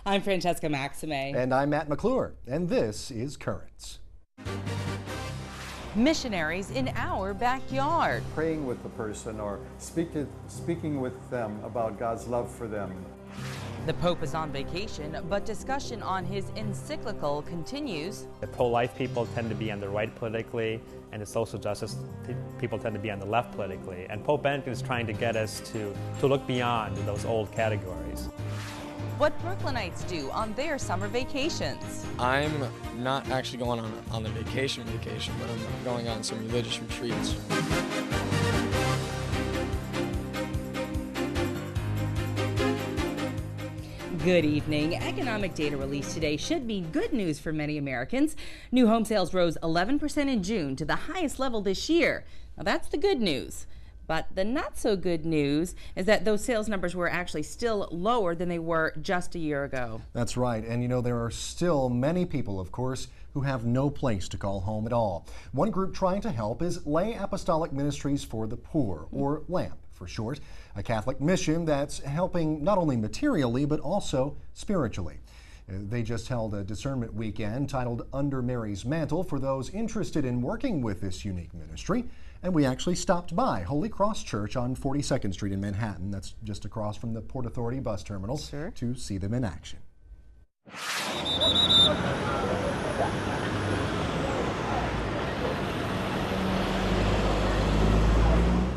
I'm Francesca Maxime. And I'm Matt McClure, and this is Currents. Missionaries in our backyard. Praying with the person or speaking with them about God's love for them. The Pope is on vacation, but discussion on his encyclical continues. The pro-life people tend to be on the right politically, and the social justice people tend to be on the left politically. And Pope Benedict is trying to get us to look beyond those old categories. What Brooklynites do on their summer vacations. I'm not actually going on the vacation, but I'm going on some religious retreats. Good evening. Economic data released today should be good news for many Americans. New home sales rose 11% in June to the highest level this year. Now that's the good news. But the not so good news is that those sales numbers were actually still lower than they were just a year ago. That's right. And you know, there are still many people, of course, who have no place to call home at all. One group trying to help is Lay Apostolic Ministries for the Poor, or LAMP for short, a Catholic mission that's helping not only materially but also spiritually. They just held a discernment weekend titled Under Marys Mantle for those interested in working with this unique ministry. And we actually stopped by Holy Cross Church on 42nd Street in Manhattan, that's just across from the Port Authority bus terminal, to see them in action.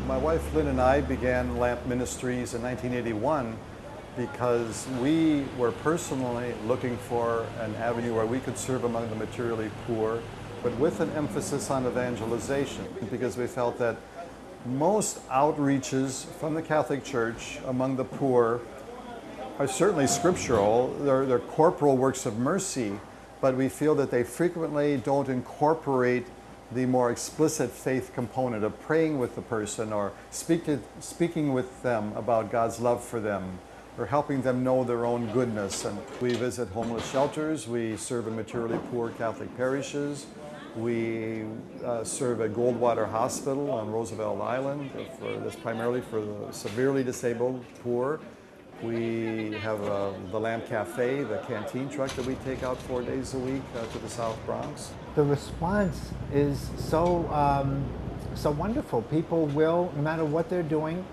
My wife Lynn and I began LAMP Ministries in 1981 because we were personally looking for an avenue where we could serve among the materially poor, but with an emphasis on evangelization, because we felt that most outreaches from the Catholic Church among the poor are certainly scriptural. They're corporal works of mercy, but we feel that they frequently don't incorporate the more explicit faith component of praying with the person or speaking with them about God's love for them, or helping them know their own goodness. And we visit homeless shelters, we serve in materially poor Catholic parishes, we serve at Goldwater Hospital on Roosevelt Island, that's primarily for the severely disabled poor. We have the Lamb Cafe, the canteen truck that we take out 4 days a week to the South Bronx. The response is so wonderful. People will, no matter what they're doing,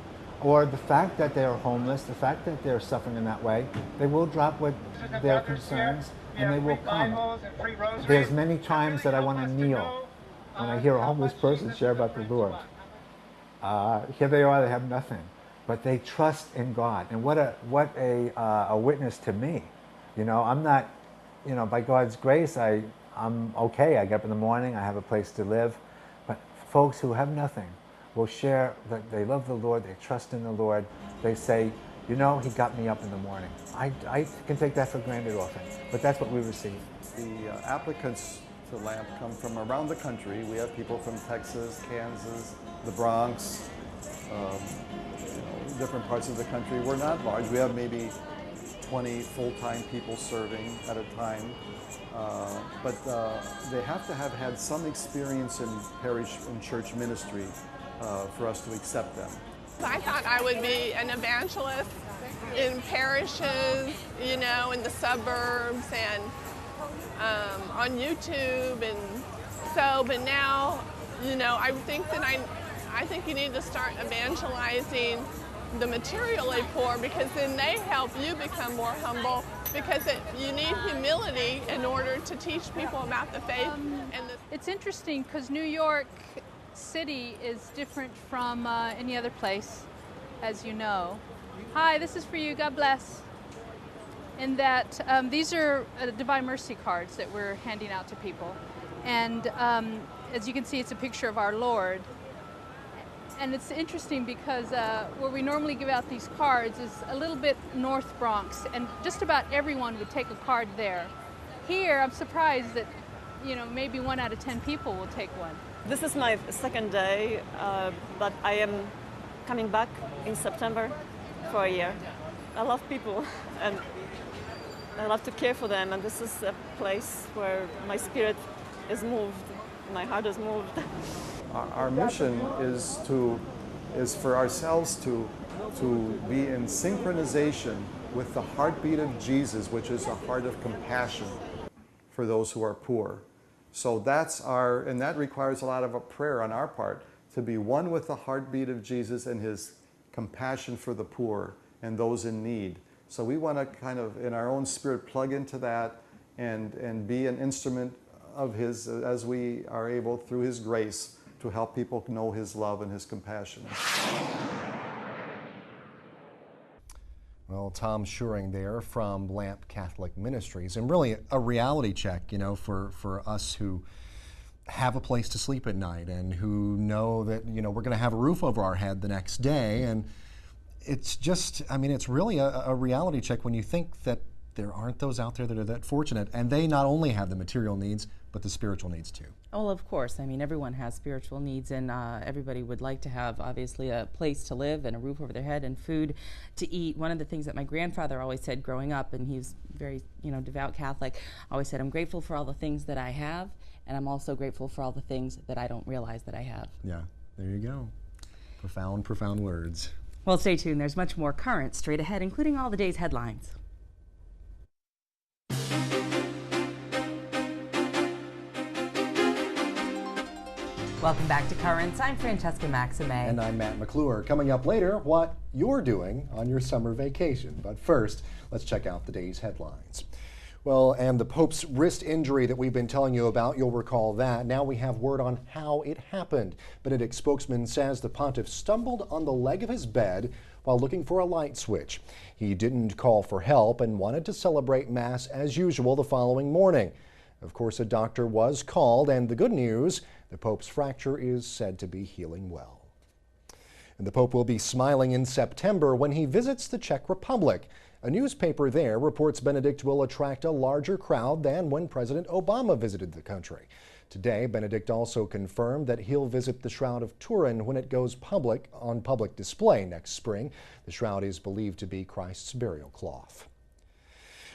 or the fact that they're homeless, the fact that they're suffering in that way, they will drop with their concerns and they will come. There's many times that I want to kneel when I hear a homeless person share about the Lord. Here they are, they have nothing, but they trust in God. And what a witness to me. You know, I'm not, you know, by God's grace, I'm okay. I get up in the morning, I have a place to live. But folks who have nothing will share that they love the Lord, they trust in the Lord. They say, you know, He got me up in the morning. I can take that for granted often, but that's what we receive. The applicants to LAMP come from around the country. We have people from Texas, Kansas, the Bronx, different parts of the country. We're not large. We have maybe 20 full-time people serving at a time. But they have to have had some experience in parish and church ministry for us to accept them. I thought I would be an evangelist in parishes, you know, in the suburbs and on YouTube, and so, but now, you know, I think you need to start evangelizing the materially poor, because then they help you become more humble, because you need humility in order to teach people about the faith. It's interesting because New York City is different from any other place, as you know. Hi, this is for you, God bless. In that these are Divine Mercy cards that we're handing out to people. And as you can see, it's a picture of our Lord. And it's interesting because where we normally give out these cards is a little bit North Bronx, and just about everyone would take a card there. Here, I'm surprised that, you know, maybe 1 out of 10 people will take one. This is my second day, but I am coming back in September for a year. I love people and I love to care for them, and this is a place where my spirit is moved, my heart is moved. Our mission is for ourselves to be in synchronization with the heartbeat of Jesus, which is a heart of compassion for those who are poor. So and that requires a lot of a prayer on our part, to be one with the heartbeat of Jesus and his compassion for the poor and those in need. So we want to kind of, in our own spirit, plug into that and be an instrument of his, as we are able, through his grace, to help people know his love and his compassion. Well, Tom Schuring there from Lamp Catholic Ministries, and really a reality check, for us who have a place to sleep at night and who know that, we're going to have a roof over our head the next day. And it's just, it's really a reality check when you think that there aren't those out there that are that fortunate, and they not only have the material needs, but the spiritual needs too. Oh, of course. Everyone has spiritual needs, and everybody would like to have, obviously, a place to live and a roof over their head and food to eat. One of the things that my grandfather always said growing up, and he was very, devout Catholic, always said, I'm grateful for all the things that I have, and I'm also grateful for all the things that I don't realize that I have. Yeah, there you go. Profound, profound words. Well, stay tuned. There's much more current straight ahead, including all the day's headlines. Welcome back to Currents. I'm Francesca Maxime. And I'm Matt McClure. Coming up later, what you're doing on your summer vacation. But first, let's check out the day's headlines. Well, and the Pope's wrist injury that we've been telling you about, you'll recall that. Now we have word on how it happened. Benedict spokesman says the pontiff stumbled on the leg of his bed while looking for a light switch. He didn't call for help and wanted to celebrate Mass as usual the following morning. Of course, a doctor was called, and the good news, the Pope's fracture is said to be healing well. And the Pope will be smiling in September when he visits the Czech Republic. A newspaper there reports Benedict will attract a larger crowd than when President Obama visited the country. Today, Benedict also confirmed that he'll visit the Shroud of Turin when it goes on public display next spring. The shroud is believed to be Christ's burial cloth.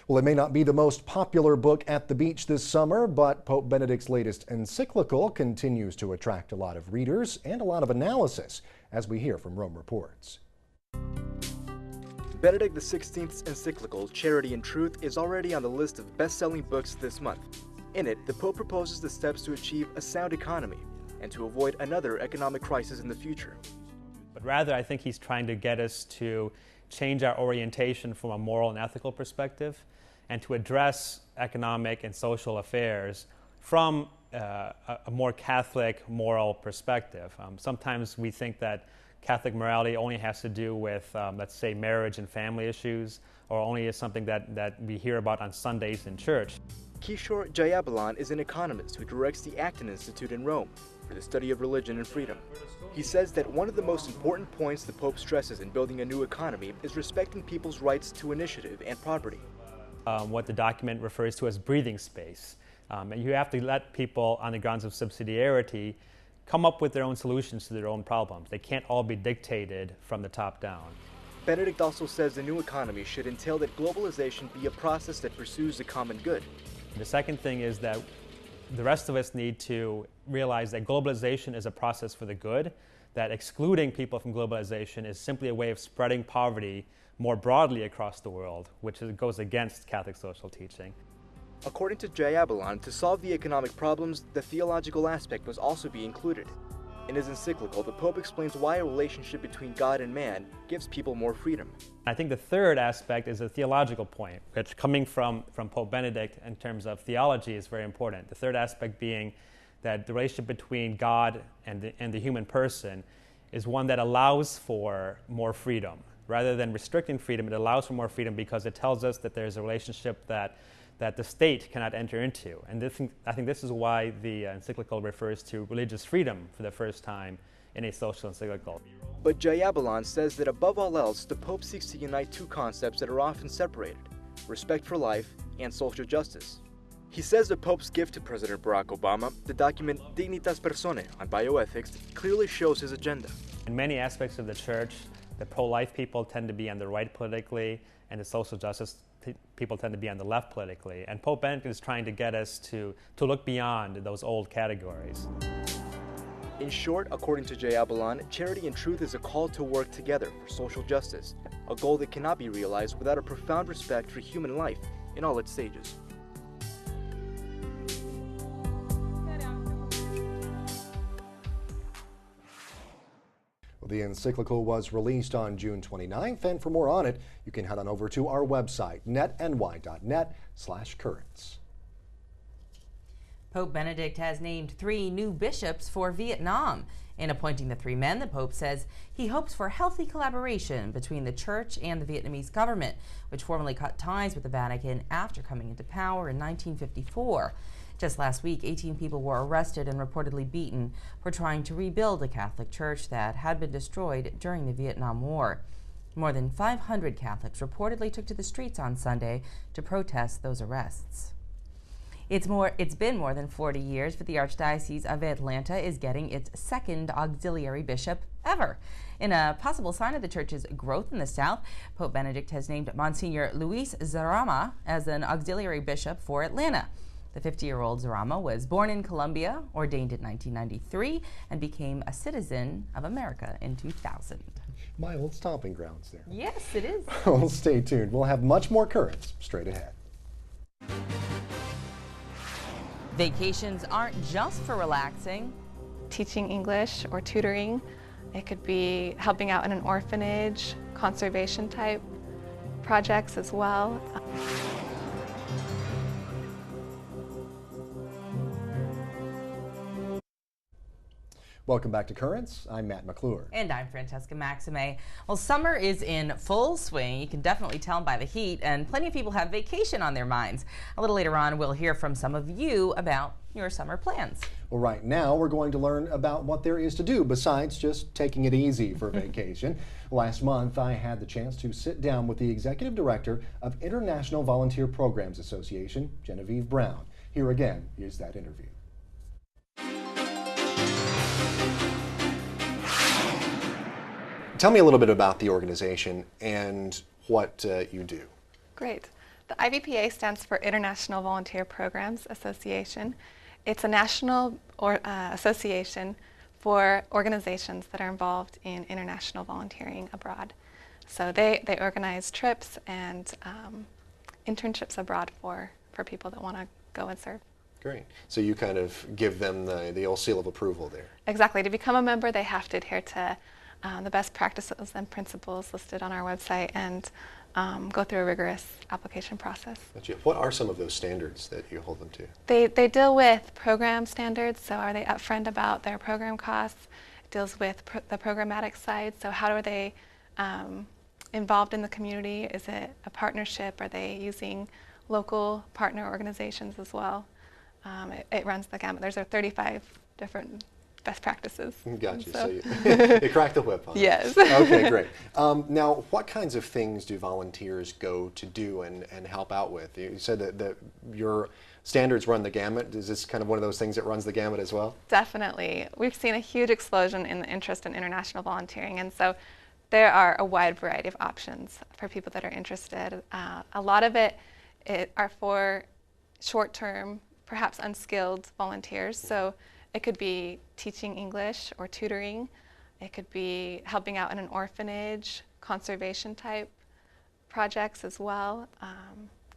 Well, it may not be the most popular book at the beach this summer, but Pope Benedict's latest encyclical continues to attract a lot of readers and a lot of analysis, as we hear from Rome Reports. Benedict XVI's encyclical, Charity and Truth, is already on the list of best-selling books this month. In it, the Pope proposes the steps to achieve a sound economy and to avoid another economic crisis in the future. But rather, I think he's trying to get us to change our orientation from a moral and ethical perspective and to address economic and social affairs from a more Catholic moral perspective. Sometimes we think that Catholic morality only has to do with, let's say, marriage and family issues, or only is something that we hear about on Sundays in church. Kishore Jayabalan is an economist who directs the Acton Institute in Rome for the study of religion and freedom. He says that one of the most important points the Pope stresses in building a new economy is respecting people's rights to initiative and property. What the document refers to as breathing space. And you have to let people, on the grounds of subsidiarity, come up with their own solutions to their own problems. They can't all be dictated from the top down. Benedict also says the new economy should entail that globalization be a process that pursues the common good. The second thing is that the rest of us need to realize that globalization is a process for the good, that excluding people from globalization is simply a way of spreading poverty more broadly across the world, which goes against Catholic social teaching. According to Jayabalan, to solve the economic problems, the theological aspect must also be included. In his encyclical, the Pope explains why a relationship between God and man gives people more freedom. I think the third aspect is a theological point, which coming from Pope Benedict in terms of theology is very important. The third aspect being that the relationship between God and the human person is one that allows for more freedom. Rather than restricting freedom, it allows for more freedom because it tells us that there's a relationship that the state cannot enter into. And I think this is why the encyclical refers to religious freedom for the first time in a social encyclical. But Jayabalan says that above all else, the Pope seeks to unite two concepts that are often separated: respect for life and social justice. He says the Pope's gift to President Barack Obama, the document Dignitas Personae on bioethics, clearly shows his agenda. In many aspects of the church, the pro-life people tend to be on the right politically, and the social justice people tend to be on the left politically. And Pope Benedict is trying to get us to look beyond those old categories. In short, according to Jayabalan, charity and truth is a call to work together for social justice a goal that cannot be realized without a profound respect for human life in all its stages. The encyclical was released on June 29th, and for more on it, you can head on over to our website, netny.net/currents. Pope Benedict has named 3 new bishops for Vietnam. In appointing the 3 men, the Pope says he hopes for healthy collaboration between the Church and the Vietnamese government, which formally cut ties with the Vatican after coming into power in 1954. Just last week, 18 people were arrested and reportedly beaten for trying to rebuild a Catholic church that had been destroyed during the Vietnam War. More than 500 Catholics reportedly took to the streets on Sunday to protest those arrests. It's been more than 40 years, but the Archdiocese of Atlanta is getting its 2nd auxiliary bishop ever. In a possible sign of the church's growth in the South, Pope Benedict has named Monsignor Luis Zarama as an auxiliary bishop for Atlanta. The 50-year-old Zarama was born in Colombia, ordained in 1993, and became a citizen of America in 2000. My old stomping grounds there. Yes, it is. Well, stay tuned. We'll have much more currents straight ahead. Vacations aren't just for relaxing. Teaching English or tutoring. It could be helping out in an orphanage, conservation type projects as well. Welcome back to Currents. I'm Matt McClure. And I'm Francesca Maxime. Well, summer is in full swing. You can definitely tell by the heat, and plenty of people have vacation on their minds. A little later on, we'll hear from some of you about your summer plans. Well, right now, we're going to learn about what there is to do besides just taking it easy for vacation. Last month, I had the chance to sit down with the Executive Director of International Volunteer Programs Association, Genevieve Brown. Here again is that interview. Tell me a little bit about the organization and what you do. Great. The IVPA stands for International Volunteer Programs Association. It's a national association for organizations that are involved in international volunteering abroad. So they organize trips and internships abroad for people that want to go and serve. Great. So you kind of give them the old seal of approval there. Exactly. To become a member, they have to adhere to the best practices and principles listed on our website and go through a rigorous application process. Gotcha. What are some of those standards that you hold them to? They deal with program standards, so are they upfront about their program costs? It deals with the programmatic side, so how are they involved in the community? Is it a partnership? Are they using local partner organizations as well? It runs the gamut. There's 35 different best practices. Gotcha. So you cracked the whip on it. Yes. Okay, great. Now, what kinds of things do volunteers go to do and help out with? You said that your standards run the gamut. Is this kind of one of those things that runs the gamut as well? Definitely. We've seen a huge explosion in the interest in international volunteering, and so there are a wide variety of options for people that are interested. A lot of it are for short-term, perhaps unskilled volunteers. So it could be teaching English or tutoring. It could be helping out in an orphanage, conservation type projects as well,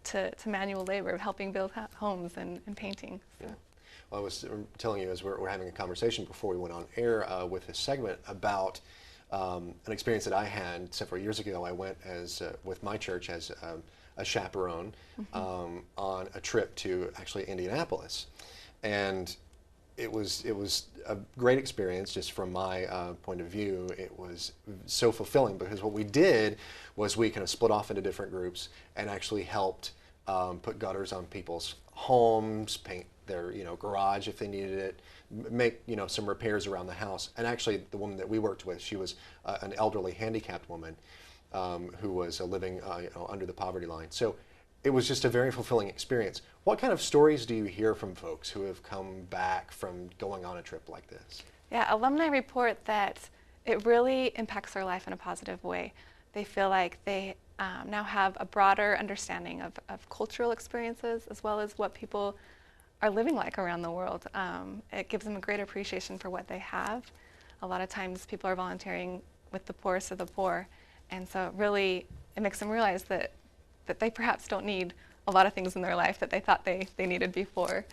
to manual labor, helping build homes and painting. So. Yeah. Well, I was telling you as we're having a conversation before we went on air with this segment about an experience that I had several years ago. I went with my church as a chaperone on a trip to actually Indianapolis, and it was a great experience just from my point of view. It was so fulfilling because what we did was we kind of split off into different groups and actually helped put gutters on people's homes, paint their garage if they needed it, make some repairs around the house. And actually the woman that we worked with, she was an elderly handicapped woman who was living under the poverty line. So it was just a very fulfilling experience. What kind of stories do you hear from folks who have come back from going on a trip like this? Yeah, alumni report that it really impacts their life in a positive way. They feel like they now have a broader understanding of cultural experiences as well as what people are living like around the world. It gives them a greater appreciation for what they have. A lot of times people are volunteering with the poorest of the poor, And so really, it makes them realize that they perhaps don't need a lot of things in their life that they thought they needed before.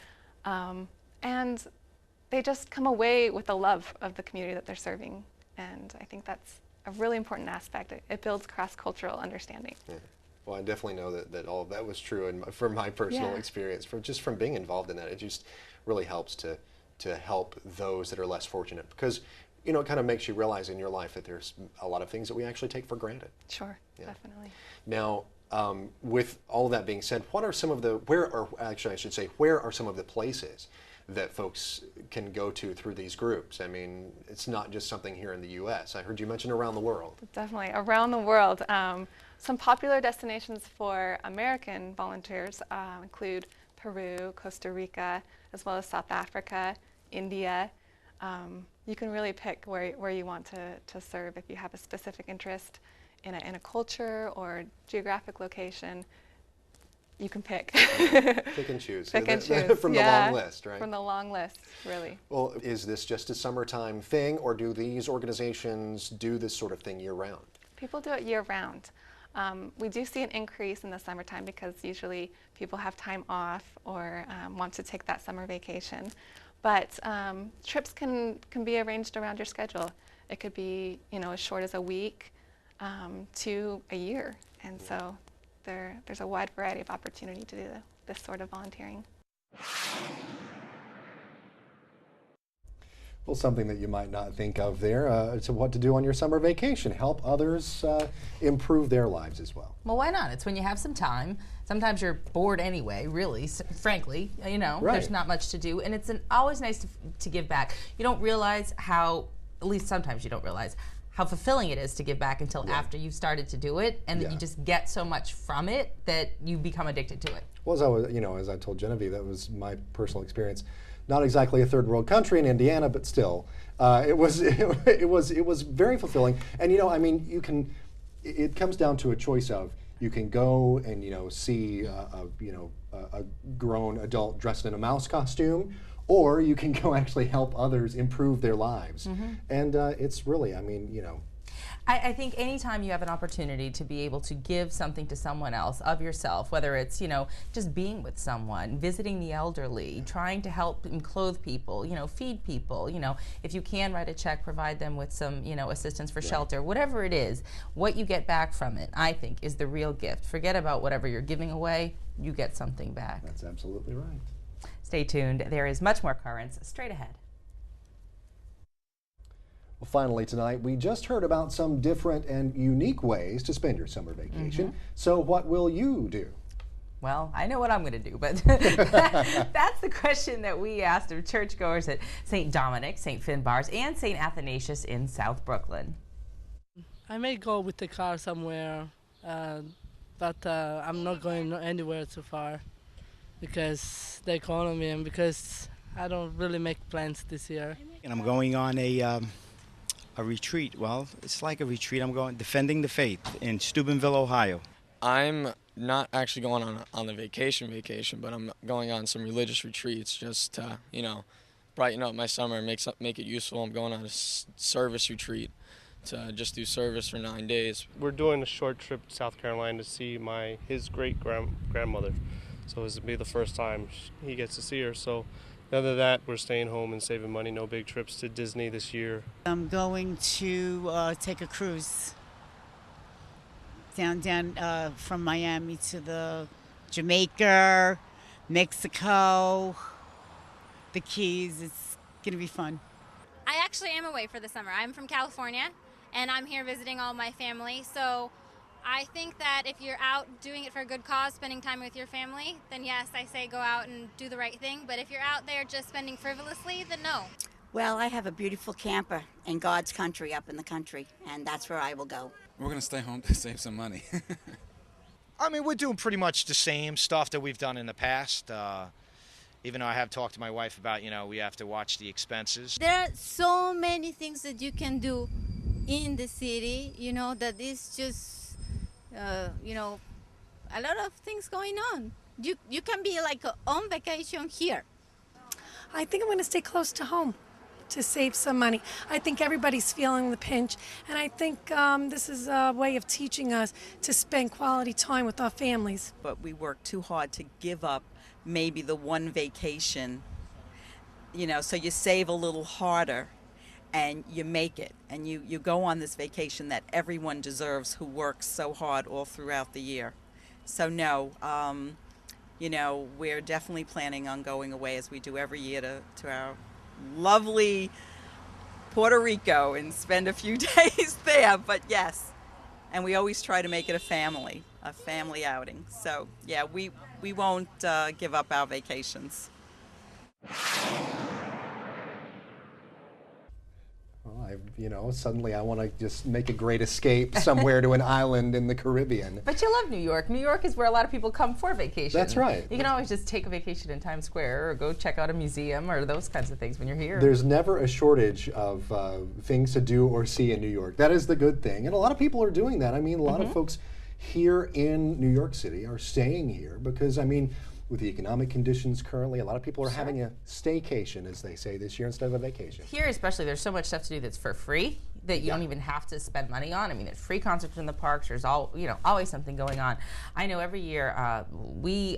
And they just come away with a love of the community that they're serving. And I think that's a really important aspect. It builds cross-cultural understanding. Yeah. Well, I definitely know that all of that was true, and from my personal experience, from being involved in that, it just really helps to help those that are less fortunate, because it kind of makes you realize in your life that there's a lot of things that we actually take for granted. Sure, definitely. Now, with all of that being said, where are some of the places that folks can go to through these groups? I mean, it's not just something here in the U.S. I heard you mention around the world. Definitely, around the world. Some popular destinations for American volunteers include Peru, Costa Rica, as well as South Africa, India. You can really pick where you want to serve if you have a specific interest in a culture or geographic location. You can pick. Pick and choose. Pick and choose. From the long list, right? From the long list, really. Well, is this just a summertime thing, or do these organizations do this sort of thing year-round? People do it year-round. We do see an increase in the summertime because usually people have time off or want to take that summer vacation. But trips can be arranged around your schedule. It could be as short as a week to a year. And so there's a wide variety of opportunity to do this sort of volunteering. Well, something that you might not think of there, to what to do on your summer vacation. Help others improve their lives as well. Well, why not? It's when you have some time. Sometimes you're bored anyway, really, frankly. There's not much to do. And it's always nice to give back. You don't realize how, at least sometimes you don't realize, how fulfilling it is to give back until after you've started to do it, and that you just get so much from it that you become addicted to it. Well, as I told Genevieve, that was my personal experience. Not exactly a third world country in Indiana, but still, it was very fulfilling. And it comes down to a choice of, you can go and see a grown adult dressed in a mouse costume, or you can go actually help others improve their lives. And it's really, I think anytime you have an opportunity to be able to give something to someone else of yourself, whether it's, just being with someone, visiting the elderly, trying to help and clothe people, feed people, if you can write a check, provide them with some, assistance for shelter, whatever it is, what you get back from it, I think, is the real gift. Forget about whatever you're giving away, you get something back. That's absolutely right. Stay tuned. There is much more Currents straight ahead. Well, finally tonight, we just heard about some different and unique ways to spend your summer vacation. So what will you do? Well, I know what I'm going to do, but that's the question that we asked of churchgoers at St. Dominic, St. Finbarr's, and St. Athanasius in South Brooklyn. I may go with the car somewhere, but I'm not going anywhere too far because the economy and because I don't really make plans this year. And I'm going on a retreat. Well, it's like a retreat. I'm going defending the faith in Steubenville, Ohio. I'm not actually going on a vacation, but I'm going on some religious retreats just to, brighten up my summer and make it useful. I'm going on a service retreat to just do service for 9 days. We're doing a short trip to South Carolina to see his great-grandmother. So this will be the first time he gets to see her. So other than that, we're staying home and saving money. No big trips to Disney this year. I'm going to take a cruise down from Miami to the Jamaica, Mexico, the Keys. It's going to be fun. I actually am away for the summer. I'm from California, and I'm here visiting all my family. So I think that if you're out doing it for a good cause, spending time with your family, then yes, I say go out and do the right thing. But if you're out there just spending frivolously, then no. Well, I have a beautiful camper in God's country up in the country, and that's where I will go. We're going to stay home to save some money. I mean, we're doing pretty much the same stuff that we've done in the past. Even though I have talked to my wife about, we have to watch the expenses. There are so many things that you can do in the city, that is just, a lot of things going on. You can be like on vacation here. I think I'm going to stay close to home. to save some money. I think everybody's feeling the pinch, and I think this is a way of teaching us to spend quality time with our families. But we work too hard to give up maybe the one vacation, you know, so you save a little harder and you make it, and you go on this vacation that everyone deserves who works so hard all throughout the year. So no, you know, we're definitely planning on going away, as we do every year, to our lovely Puerto Rico and spend a few days there. But yes, and we always try to make it a family outing. So yeah, we won't give up our vacations. Well, suddenly I want to just make a great escape somewhere to an island in the Caribbean. But you love New York. New York is where a lot of people come for vacation. That's right. You can always just take a vacation in Times Square or go check out a museum or those kinds of things when you're here. There's never a shortage of things to do or see in New York. That is the good thing. And a lot of people are doing that. I mean, a lot of folks here in New York City are staying here because, I mean, with the economic conditions currently, a lot of people are having a staycation, as they say, this year instead of a vacation. Here especially, there's so much stuff to do that's for free that you don't even have to spend money on. I mean, there's free concerts in the parks. There's always something going on. I know every year we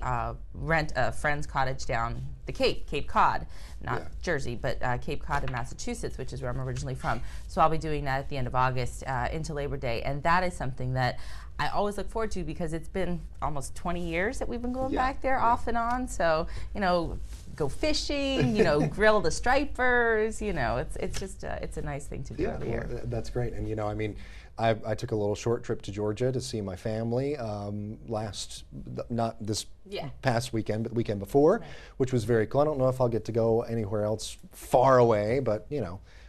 rent a friend's cottage down the Cape Cod, not Jersey, but Cape Cod in Massachusetts, which is where I'm originally from. So I'll be doing that at the end of August into Labor Day, and that is something that I always look forward to because it's been almost 20 years that we've been going back there off and on. So, go fishing, grill the stripers, it's just, it's a nice thing to do every year. That's great. And, I mean, I took a little short trip to Georgia to see my family not this past weekend, but the weekend before, which was very cool. I don't know if I'll get to go anywhere else far away, but,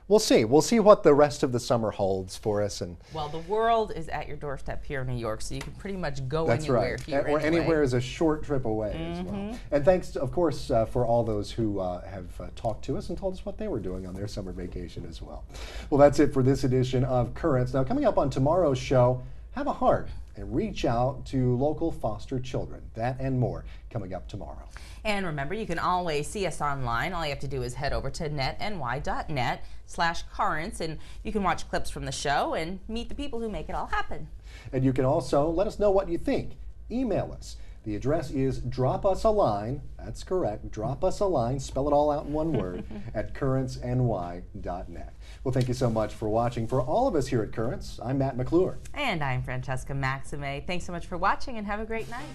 we'll see. We'll see what the rest of the summer holds for us. And well, the world is at your doorstep here in New York, so you can pretty much go anywhere here. Or anywhere is a short trip away as well. And thanks, of course, for all those who have talked to us and told us what they were doing on their summer vacation as well. Well, that's it for this edition of Currents. Now, coming up on tomorrow's show, have a heart and reach out to local foster children. That and more coming up tomorrow. And remember, you can always see us online. All you have to do is head over to netny.net/currents, and you can watch clips from the show and meet the people who make it all happen. And you can also let us know what you think. Email us. The address is drop us a line, that's correct, drop us a line, spell it all out in one word, at currentsny.net. Well, thank you so much for watching. For all of us here at Currents, I'm Matt McClure. And I'm Francesca Maxime. Thanks so much for watching and have a great night.